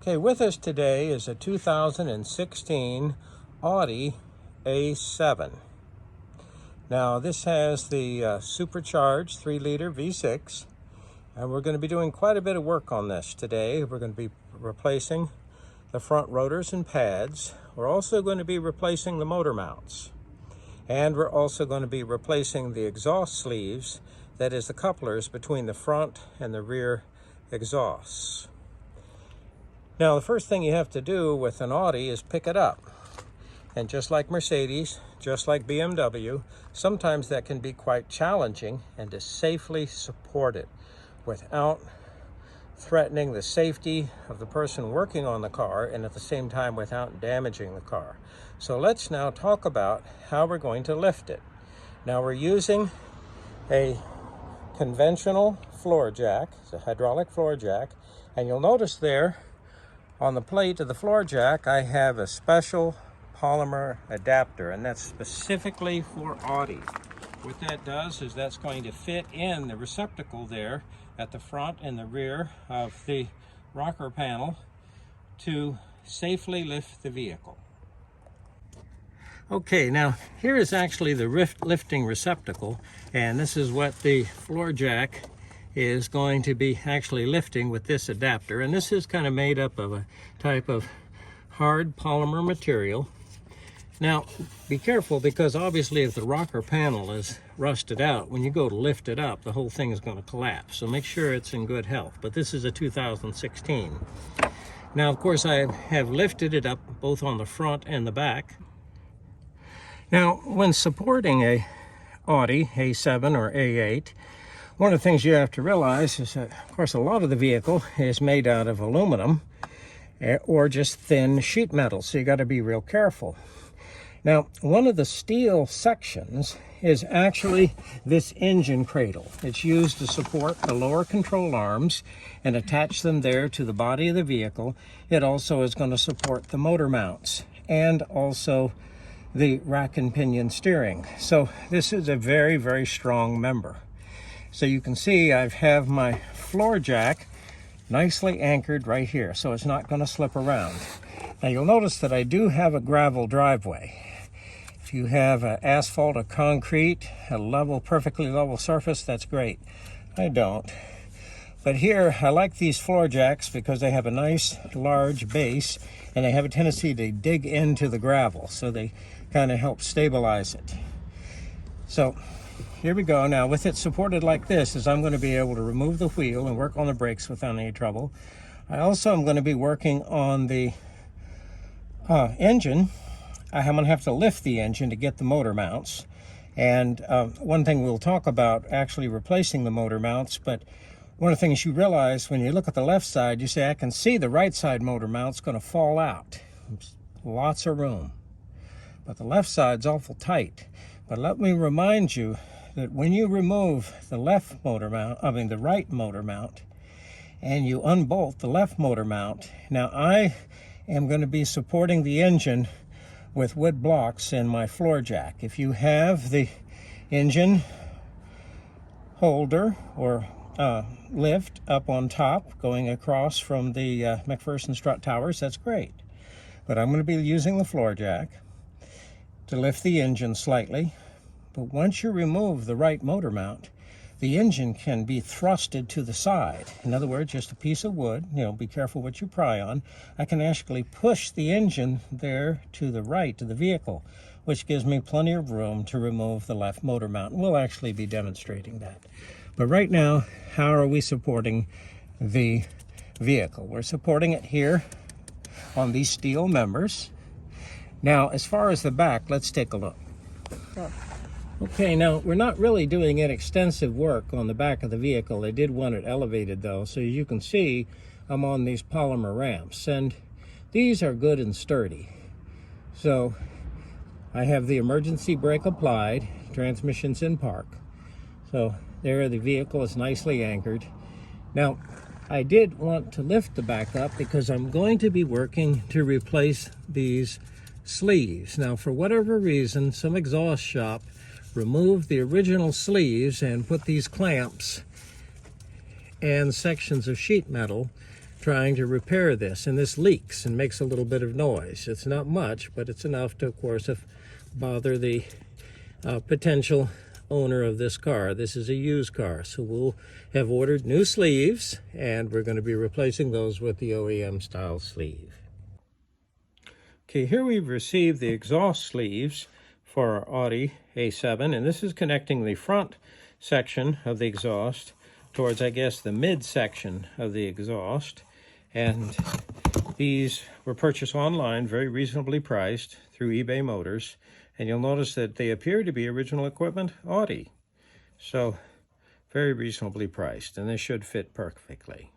Okay, with us today is a 2016 Audi A7. Now this has the supercharged 3-liter V6, and we're going to be doing quite a bit of work on this today. We're going to be replacing the front rotors and pads. We're also going to be replacing the motor mounts, and we're also going to be replacing the exhaust sleeves, that is the couplers between the front and the rear exhausts. Now, the first thing you have to do with an Audi is pick it up. And just like Mercedes, just like BMW, sometimes that can be quite challenging, and to safely support it without threatening the safety of the person working on the car, and at the same time without damaging the car. So let's now talk about how we're going to lift it. Now, we're using a conventional floor jack. It's a hydraulic floor jack, and you'll notice there on the plate of the floor jack, I have a special polymer adapter, and that's specifically for Audi. What that does is that's going to fit in the receptacle there at the front and the rear of the rocker panel to safely lift the vehicle. Okay, now here is actually the lifting receptacle, and this is what the floor jack is going to be actually lifting with this adapter. And this is kind of made up of a type of hard polymer material. Now, be careful, because obviously if the rocker panel is rusted out, when you go to lift it up, the whole thing is going to collapse. So make sure it's in good health. But this is a 2016. Now, of course, I have lifted it up both on the front and the back. Now, when supporting a Audi A7 or A8, one of the things you have to realize is that, of course, a lot of the vehicle is made out of aluminum or just thin sheet metal, so you got to be real careful. Now, one of the steel sections is actually this engine cradle. It's used to support the lower control arms and attach them there to the body of the vehicle. It also is going to support the motor mounts and also the rack and pinion steering. So this is a very, very strong member. So you can see I have my floor jack nicely anchored right here, so it's not going to slip around. Now you'll notice that I do have a gravel driveway. If you have asphalt or concrete, a level, perfectly level surface, that's great. I don't. But here, I like these floor jacks because they have a nice large base, and they have a tendency to dig into the gravel, so they kind of help stabilize it. So here we go. Now, with it supported like this, is I'm going to be able to remove the wheel and work on the brakes without any trouble. I also am going to be working on the engine. I'm going to have to lift the engine to get the motor mounts. And one thing we'll talk about actually replacing the motor mounts, but one of the things you realize when you look at the left side, you say, I can see the right side motor mount's going to fall out. Lots of room. But the left side's awful tight. But let me remind you that when you remove the left motor mount, the right motor mount, and you unbolt the left motor mount, now I am going to be supporting the engine with wood blocks in my floor jack. If you have the engine holder or lift up on top going across from the McPherson strut towers, that's great. But I'm going to be using the floor jack to lift the engine slightly. But once you remove the right motor mount, the engine can be thrusted to the side. In other words, just a piece of wood, be careful what you pry on. I can actually push the engine there to the right of the vehicle, which gives me plenty of room to remove the left motor mount. We'll actually be demonstrating that. But right now, how are we supporting the vehicle? We're supporting it here on these steel members. Now, as far as the back, let's take a look. Okay, now we're not really doing any extensive work on the back of the vehicle. They did want it elevated though, so as you can see, I'm on these polymer ramps, and these are good and sturdy. So I have the emergency brake applied, transmission's in park. So there the vehicle is nicely anchored. Now, I did want to lift the back up because I'm going to be working to replace these sleeves. Now, for whatever reason, some exhaust shop removed the original sleeves and put these clamps and sections of sheet metal trying to repair this, and this leaks and makes a little bit of noise. It's not much, but it's enough to, of course, bother the potential owner of this car. This is a used car, so we'll have ordered new sleeves, and we're going to be replacing those with the OEM style sleeve. Okay, here we've received the exhaust sleeves for our Audi A7, and this is connecting the front section of the exhaust towards, I guess, the mid section of the exhaust. And these were purchased online, very reasonably priced through eBay Motors. And you'll notice that they appear to be original equipment Audi. So very reasonably priced, and this should fit perfectly.